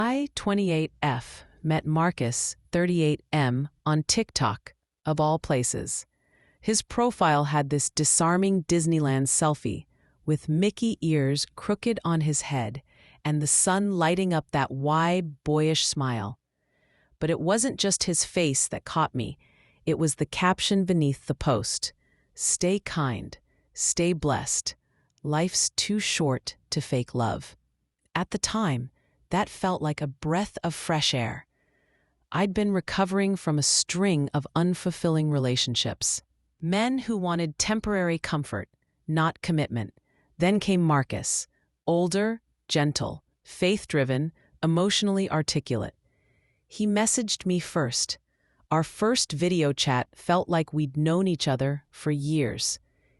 I-28F met Marcus, 38M, on TikTok, of all places. His profile had this disarming Disneyland selfie, with Mickey ears crooked on his head and the sun lighting up that wide, boyish smile. But it wasn't just his face that caught me. It was the caption beneath the post. "Stay kind. Stay blessed. Life's too short to fake love." At the time, that felt like a breath of fresh air. I'd been recovering from a string of unfulfilling relationships. Men who wanted temporary comfort, not commitment. Then came Marcus, older, gentle, faith-driven, emotionally articulate. He messaged me first. Our first video chat felt like we'd known each other for years.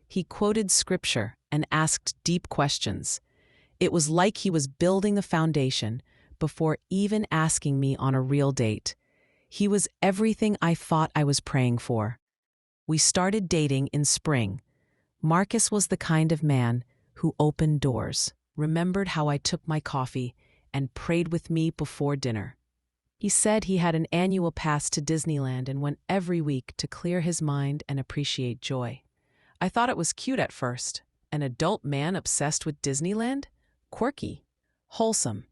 He quoted scripture and asked deep questions. It was like he was building a foundation before even asking me on a real date. He was everything I thought I was praying for. We started dating in spring. Marcus was the kind of man who opened doors, remembered how I took my coffee, and prayed with me before dinner. He said he had an annual pass to Disneyland and went every week to clear his mind and appreciate joy. I thought it was cute at first. An adult man obsessed with Disneyland? Quirky. Wholesome.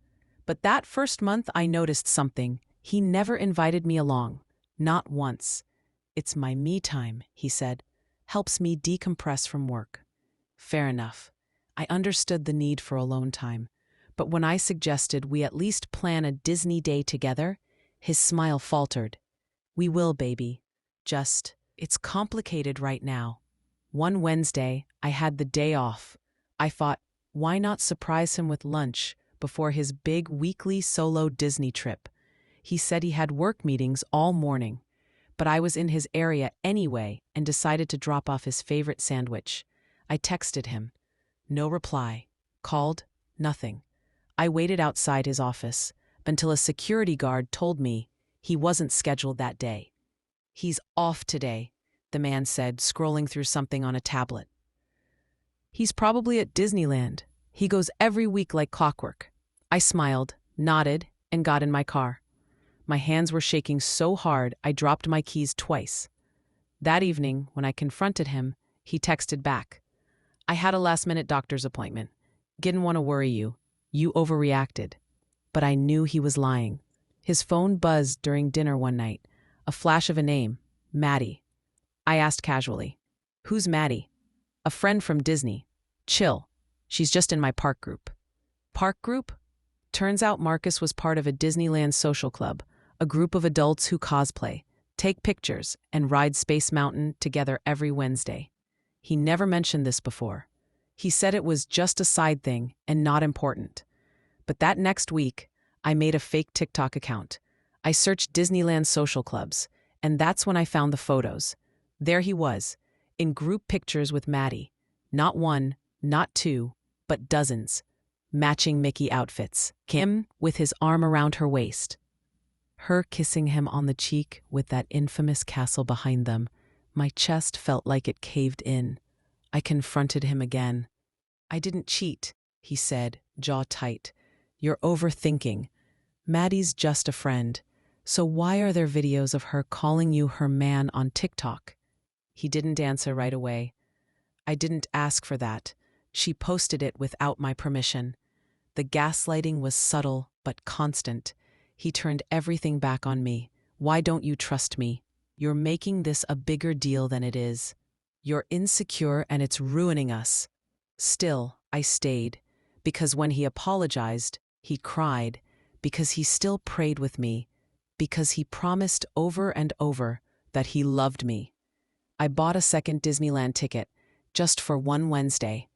But that first month I noticed something. He never invited me along. Not once. "It's my me time," he said. "Helps me decompress from work." Fair enough. I understood the need for alone time. But when I suggested we at least plan a Disney day together, his smile faltered. "We will, baby. Just, it's complicated right now." One Wednesday, I had the day off. I thought, why not surprise him with lunch before his big weekly solo Disney trip? He said he had work meetings all morning, but I was in his area anyway and decided to drop off his favorite sandwich. I texted him. No reply. Called. Nothing. I waited outside his office until a security guard told me he wasn't scheduled that day. "He's off today," the man said, scrolling through something on a tablet. "He's probably at Disneyland. He goes every week like clockwork." I smiled, nodded, and got in my car. My hands were shaking so hard I dropped my keys twice. That evening, when I confronted him, he texted back. "I had a last-minute doctor's appointment. Didn't want to worry you. You overreacted." But I knew he was lying. His phone buzzed during dinner one night. A flash of a name. Maddie. I asked casually, "Who's Maddie?" "A friend from Disney. Chill. She's just in my park group." Park group? Turns out Marcus was part of a Disneyland social club, a group of adults who cosplay, take pictures, and ride Space Mountain together every Wednesday. He never mentioned this before. He said it was just a side thing and not important. But that next week, I made a fake TikTok account. I searched Disneyland social clubs, and that's when I found the photos. There he was, in group pictures with Maddie. Not one, not two, but dozens. Matching Mickey outfits. Kim with his arm around her waist. Her kissing him on the cheek with that infamous castle behind them. My chest felt like it caved in. I confronted him again. "I didn't cheat," he said, jaw tight. "You're overthinking. Maddie's just a friend. So why are there videos of her calling you her man on TikTok?" He didn't answer right away. "I didn't ask for that. She posted it without my permission." The gaslighting was subtle but constant. He turned everything back on me. "Why don't you trust me? You're making this a bigger deal than it is. You're insecure and it's ruining us." Still, I stayed, because when he apologized, he cried, because he still prayed with me, because he promised over and over that he loved me. I bought a second Disneyland ticket, just for one Wednesday.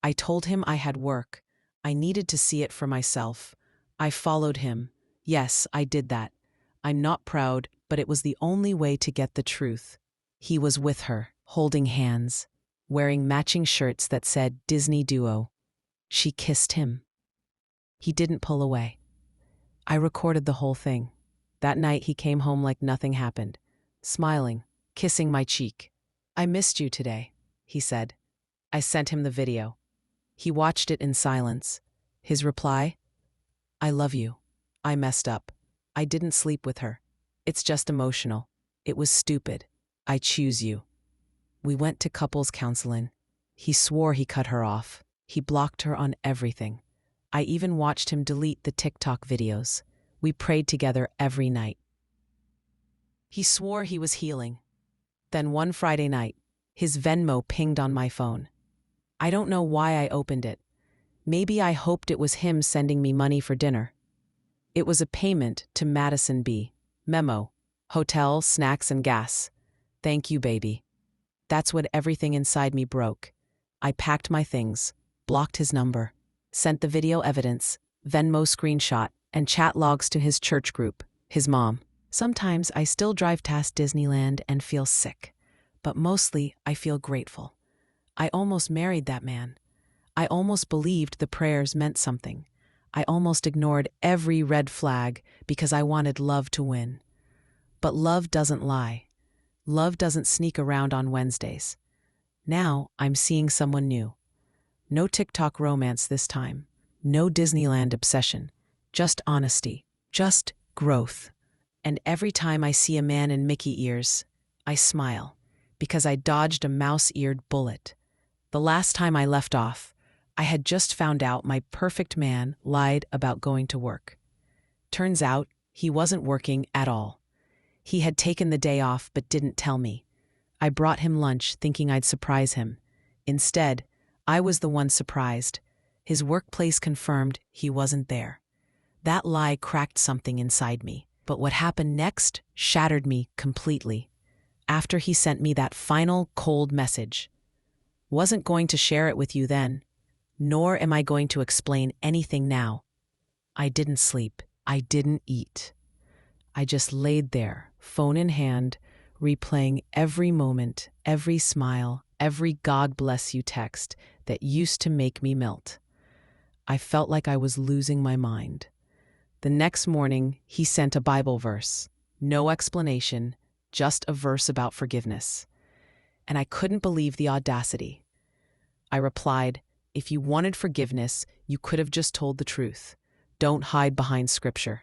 I told him I had work. I needed to see it for myself. I followed him. Yes, I did that. I'm not proud, but it was the only way to get the truth. He was with her, holding hands, wearing matching shirts that said Disney Duo. She kissed him. He didn't pull away. I recorded the whole thing. That night he came home like nothing happened, smiling, kissing my cheek. "I missed you today," he said. I sent him the video. He watched it in silence. His reply? "I love you. I messed up. I didn't sleep with her. It's just emotional. It was stupid. I choose you. We went to couples counseling. He swore he cut her off. He blocked her on everything. I even watched him delete the TikTok videos. We prayed together every night. He swore he was healing. Then one Friday night, his Venmo pinged on my phone. I don't know why I opened it. Maybe I hoped it was him sending me money for dinner. It was a payment to Madison B. Memo. Hotel, snacks, and gas. Thank you, baby. That's when everything inside me broke. I packed my things, blocked his number, sent the video evidence, Venmo screenshot, and chat logs to his church group, his mom. Sometimes I still drive past Disneyland and feel sick, but mostly I feel grateful. I almost married that man. I almost believed the prayers meant something. I almost ignored every red flag because I wanted love to win. But love doesn't lie. Love doesn't sneak around on Wednesdays. Now I'm seeing someone new. No TikTok romance this time. No Disneyland obsession. Just honesty. Just growth. And every time I see a man in Mickey ears, I smile, because I dodged a mouse-eared bullet. The last time I left off, I had just found out my perfect man lied about going to work. Turns out, he wasn't working at all. He had taken the day off but didn't tell me. I brought him lunch thinking I'd surprise him. Instead, I was the one surprised. His workplace confirmed he wasn't there. That lie cracked something inside me. But what happened next shattered me completely. After he sent me that final cold message. Wasn't going to share it with you then, nor am I going to explain anything now. I didn't sleep. I didn't eat. I just laid there, phone in hand, replaying every moment, every smile, every God bless you text that used to make me melt. I felt like I was losing my mind. The next morning, he sent a Bible verse. No explanation, just a verse about forgiveness. And I couldn't believe the audacity. I replied, if you wanted forgiveness, you could have just told the truth. Don't hide behind scripture.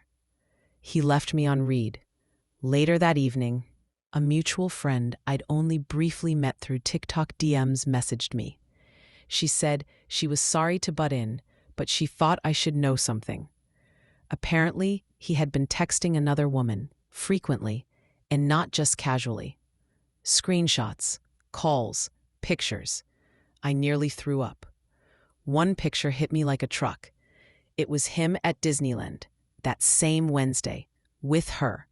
He left me on read. Later that evening, a mutual friend I'd only briefly met through TikTok DMs messaged me. She said she was sorry to butt in, but she thought I should know something. Apparently, he had been texting another woman, frequently, and not just casually. Screenshots, calls, pictures. I nearly threw up. One picture hit me like a truck. It was him at Disneyland, that same Wednesday, with her,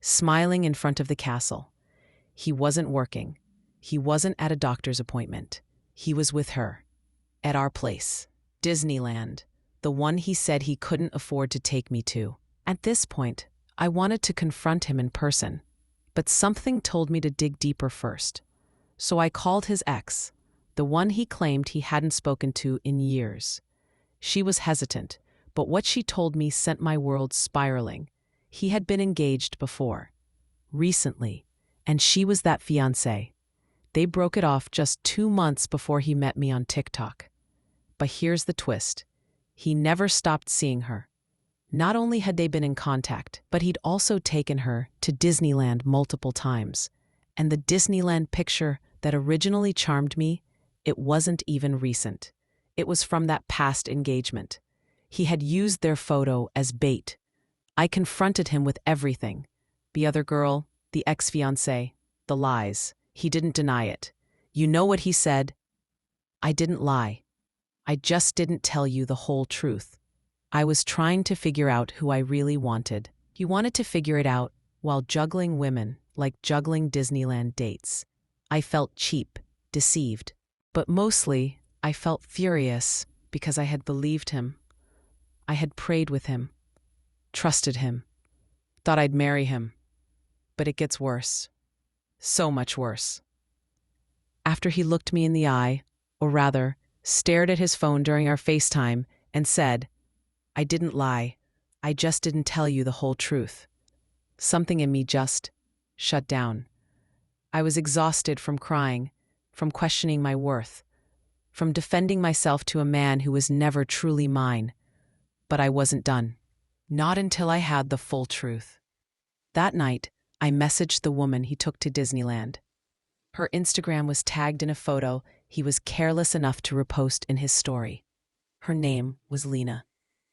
smiling in front of the castle. He wasn't working. He wasn't at a doctor's appointment. He was with her, at our place, Disneyland. The one he said he couldn't afford to take me to. At this point, I wanted to confront him in person, but something told me to dig deeper first. So I called his ex, the one he claimed he hadn't spoken to in years. She was hesitant, but what she told me sent my world spiraling. He had been engaged before, recently, and she was that fiancée. They broke it off just 2 months before he met me on TikTok. But here's the twist. He never stopped seeing her. Not only had they been in contact, but he'd also taken her to Disneyland multiple times. And the Disneyland picture that originally charmed me, it wasn't even recent. It was from that past engagement. He had used their photo as bait. I confronted him with everything. The other girl, the ex-fiancé, the lies. He didn't deny it. You know what he said? I didn't lie. I just didn't tell you the whole truth. I was trying to figure out who I really wanted. He wanted to figure it out while juggling women, like juggling Disneyland dates. I felt cheap, deceived. But mostly, I felt furious because I had believed him. I had prayed with him, trusted him, thought I'd marry him. But it gets worse. So much worse. After he looked me in the eye, or rather, stared at his phone during our FaceTime and said, I didn't lie. I just didn't tell you the whole truth. Something in me just shut down. I was exhausted from crying, from questioning my worth, from defending myself to a man who was never truly mine. But I wasn't done. Not until I had the full truth. That night, I messaged the woman he took to Disneyland. Her Instagram was tagged in a photo he was careless enough to repost in his story. Her name was Lena.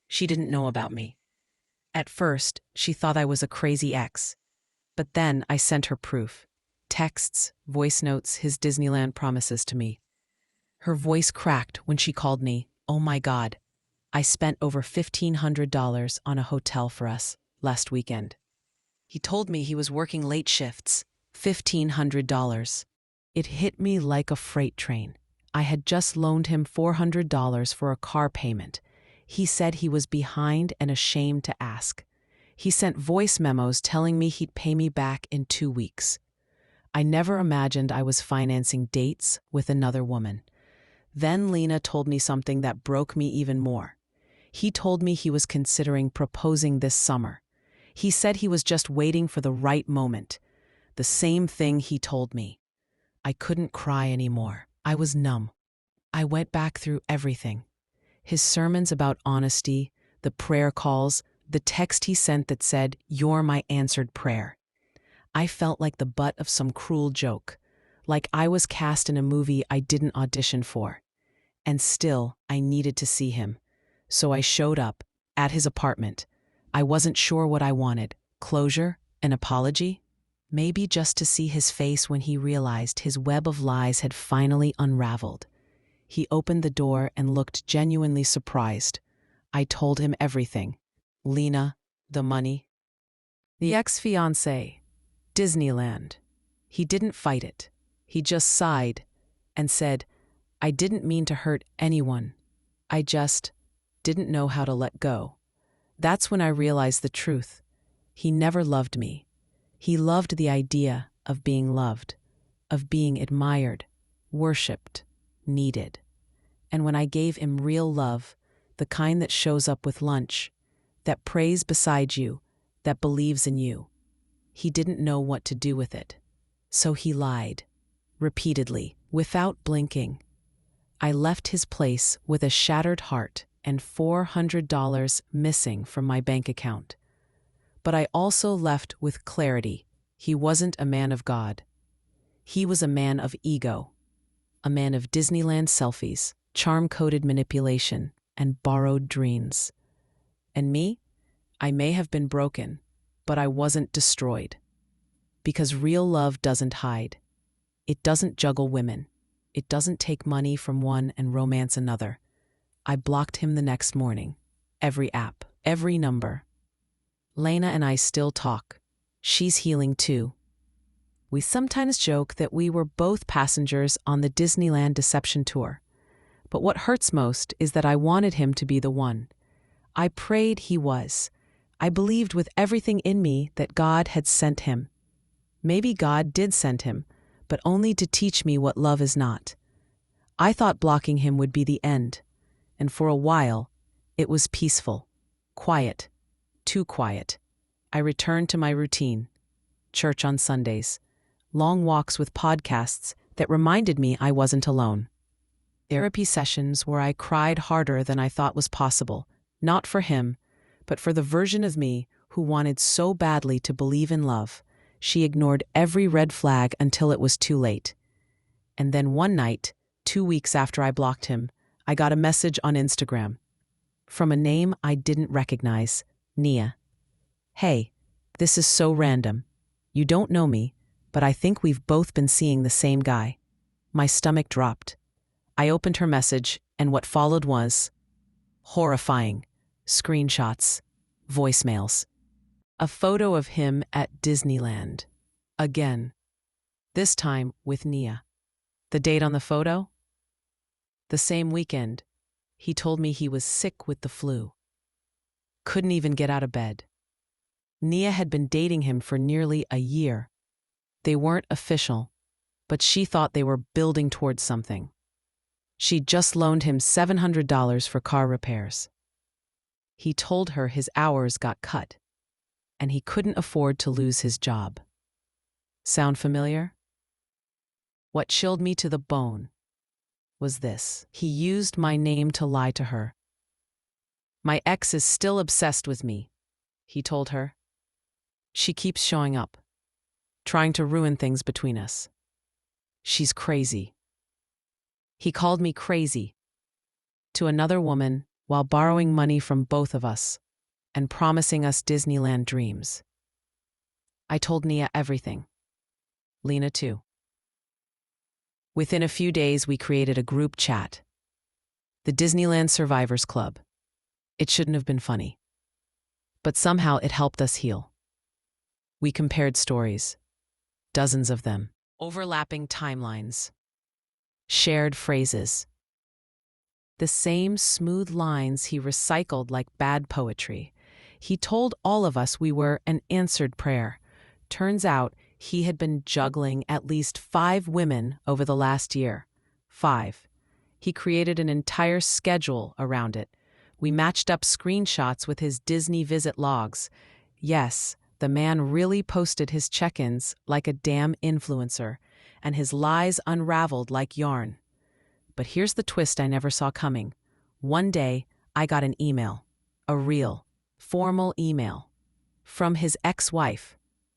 She didn't know about me. At first, she thought I was a crazy ex. But then I sent her proof. Texts, voice notes, his Disneyland promises to me. Her voice cracked when she called me, "Oh my God. I spent over $1,500 on a hotel for us last weekend." He told me he was working late shifts. $1,500. It hit me like a freight train. I had just loaned him $400 for a car payment. He said he was behind and ashamed to ask. He sent voice memos telling me he'd pay me back in 2 weeks. I never imagined I was financing dates with another woman. Then Lena told me something that broke me even more. He told me he was considering proposing this summer. He said he was just waiting for the right moment. The same thing he told me. I couldn't cry anymore. I was numb. I went back through everything. His sermons about honesty, the prayer calls, the text he sent that said, "You're my answered prayer." I felt like the butt of some cruel joke, like I was cast in a movie I didn't audition for. And still, I needed to see him. So I showed up, at his apartment. I wasn't sure what I wanted. Closure? An apology? Maybe just to see his face when he realized his web of lies had finally unraveled. He opened the door and looked genuinely surprised. I told him everything. Lena, the money, the ex-fiancé, Disneyland. He didn't fight it. He just sighed and said, "I didn't mean to hurt anyone. I just didn't know how to let go." That's when I realized the truth. He never loved me. He loved the idea of being loved, of being admired, worshipped, needed. And when I gave him real love, the kind that shows up with lunch, that prays beside you, that believes in you, he didn't know what to do with it. So he lied, repeatedly, without blinking. I left his place with a shattered heart and $400 missing from my bank account. But I also left with clarity. He wasn't a man of God. He was a man of ego, a man of Disneyland selfies, charm-coated manipulation, and borrowed dreams. And me? I may have been broken, but I wasn't destroyed. Because real love doesn't hide. It doesn't juggle women. It doesn't take money from one and romance another. I blocked him the next morning. Every app, every number. Lena and I still talk. She's healing too. We sometimes joke that we were both passengers on the Disneyland deception tour. But what hurts most is that I wanted him to be the one. I prayed he was. I believed with everything in me that God had sent him. Maybe God did send him, but only to teach me what love is not. I thought blocking him would be the end. And for a while, it was peaceful, quiet, too quiet. I returned to my routine. Church on Sundays. Long walks with podcasts that reminded me I wasn't alone. Therapy sessions where I cried harder than I thought was possible, not for him, but for the version of me who wanted so badly to believe in love. She ignored every red flag until it was too late. And then one night, 2 weeks after I blocked him, I got a message on Instagram. From a name I didn't recognize, Nia. "Hey, this is so random. You don't know me, but I think we've both been seeing the same guy." My stomach dropped. I opened her message, and what followed was horrifying. Screenshots, voicemails. A photo of him at Disneyland. Again. This time with Nia. The date on the photo? The same weekend. He told me he was sick with the flu. Couldn't even get out of bed. Nia had been dating him for nearly a year. They weren't official, but she thought they were building towards something. She'd just loaned him $700 for car repairs. He told her his hours got cut, and he couldn't afford to lose his job. Sound familiar? What chilled me to the bone was this. He used my name to lie to her. My ex is still obsessed with me. he told her. She keeps showing up, trying to ruin things between us. She's crazy. He called me crazy to another woman while borrowing money from both of us and promising us Disneyland dreams. I told Nia everything. Lena too. Within a few days, we created a group chat. The Disneyland Survivors Club. It shouldn't have been funny. But somehow it helped us heal. We compared stories, dozens of them, overlapping timelines, shared phrases. The same smooth lines he recycled like bad poetry. He told all of us we were an answered prayer. Turns out he had been juggling at least 5 women over the last year. 5. He created an entire schedule around it. We matched up screenshots with his Disney visit logs. Yes, the man really posted his check-ins like a damn influencer, and his lies unraveled like yarn. But here's the twist I never saw coming. One day, I got an email. A real, formal email. From his ex-wife.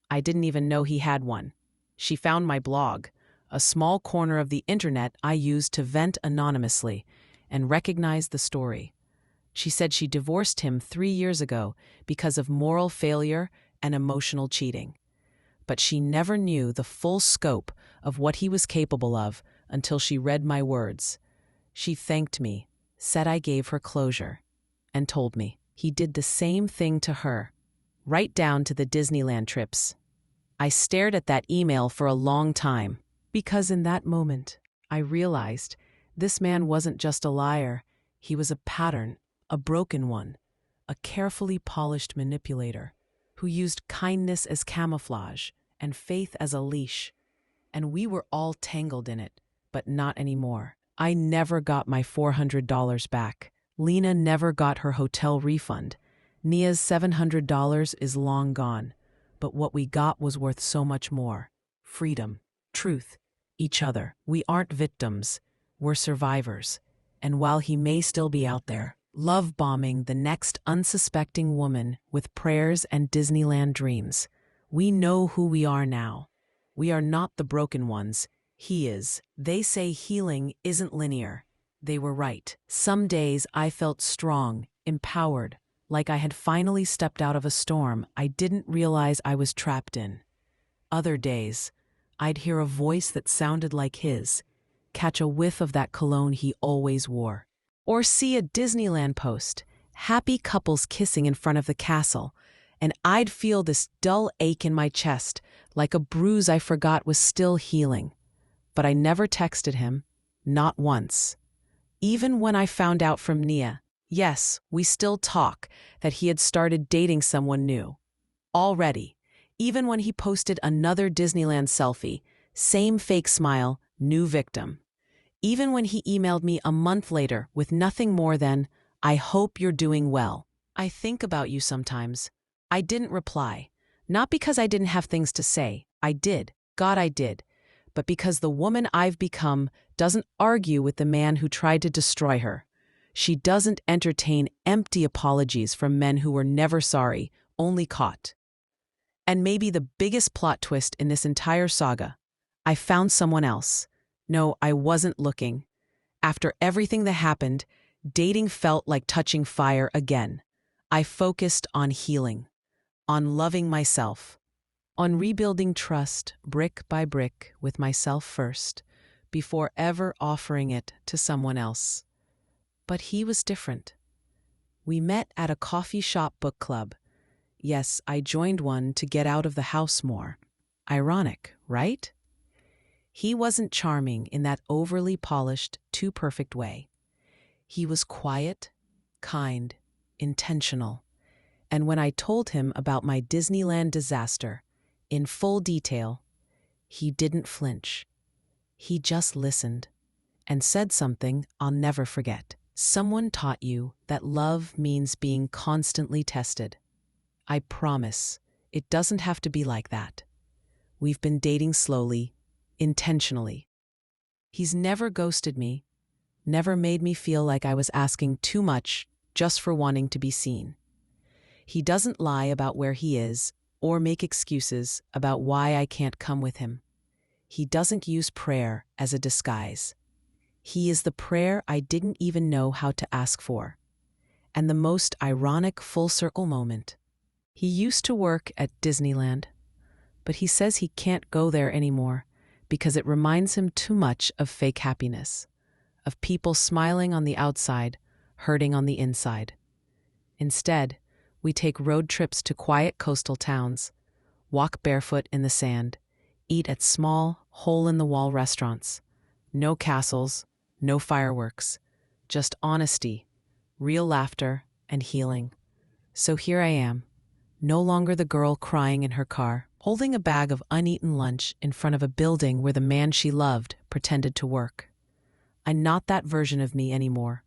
I didn't even know he had one. She found my blog, a small corner of the internet I used to vent anonymously, and recognized the story. She said she divorced him 3 years ago because of moral failure and emotional cheating. But she never knew the full scope of what he was capable of until she read my words. She thanked me, said I gave her closure, and told me he did the same thing to her, right down to the Disneyland trips. I stared at that email for a long time, because in that moment, I realized this man wasn't just a liar, he was a pattern, a broken one, a carefully polished manipulator who used kindness as camouflage and faith as a leash. And we were all tangled in it, but not anymore. I never got my $400 back. Lena never got her hotel refund. Nia's $700 is long gone. But what we got was worth so much more. Freedom, truth, each other. We aren't victims. We're survivors. And while he may still be out there, love-bombing the next unsuspecting woman with prayers and Disneyland dreams, we know who we are now. We are not the broken ones. He is. They say healing isn't linear. They were right. Some days I felt strong, empowered, like I had finally stepped out of a storm I didn't realize I was trapped in. Other days, I'd hear a voice that sounded like his, catch a whiff of that cologne he always wore, or see a Disneyland post, happy couples kissing in front of the castle, and I'd feel this dull ache in my chest, like a bruise I forgot was still healing. But I never texted him, not once. Even when I found out from Nia, yes, we still talk, that he had started dating someone new. Already, even when he posted another Disneyland selfie, same fake smile, new victim. Even when he emailed me a month later with nothing more than, "I hope you're doing well. I think about you sometimes." I didn't reply. Not because I didn't have things to say. I did. God, I did. But because the woman I've become doesn't argue with the man who tried to destroy her. She doesn't entertain empty apologies from men who were never sorry, only caught. And maybe the biggest plot twist in this entire saga, I found someone else. No, I wasn't looking. After everything that happened, dating felt like touching fire again. I focused on healing, on loving myself, on rebuilding trust brick by brick with myself first, before ever offering it to someone else. But he was different. We met at a coffee shop book club. Yes, I joined one to get out of the house more. Ironic, right? He wasn't charming in that overly polished, too perfect way. He was quiet, kind, intentional. And when I told him about my Disneyland disaster, in full detail, he didn't flinch. He just listened and said something I'll never forget. Someone taught you that love means being constantly tested. I promise, it doesn't have to be like that. We've been dating slowly, intentionally. He's never ghosted me, never made me feel like I was asking too much just for wanting to be seen. He doesn't lie about where he is or make excuses about why I can't come with him. He doesn't use prayer as a disguise. He is the prayer I didn't even know how to ask for. And the most ironic full-circle moment. He used to work at Disneyland, but he says he can't go there anymore because it reminds him too much of fake happiness, of people smiling on the outside, hurting on the inside. Instead, we take road trips to quiet coastal towns, walk barefoot in the sand, eat at small, hole-in-the-wall restaurants. No castles, no fireworks, just honesty, real laughter, and healing. So here I am, no longer the girl crying in her car, holding a bag of uneaten lunch in front of a building where the man she loved pretended to work. I'm not that version of me anymore.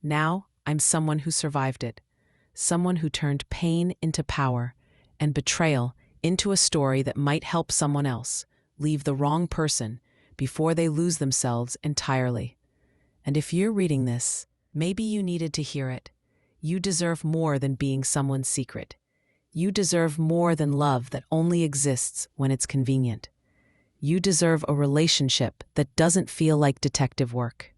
Now, I'm someone who survived it, someone who turned pain into power and betrayal into a story that might help someone else leave the wrong person before they lose themselves entirely. And if you're reading this, maybe you needed to hear it. You deserve more than being someone's secret. You deserve more than love that only exists when it's convenient. You deserve a relationship that doesn't feel like detective work.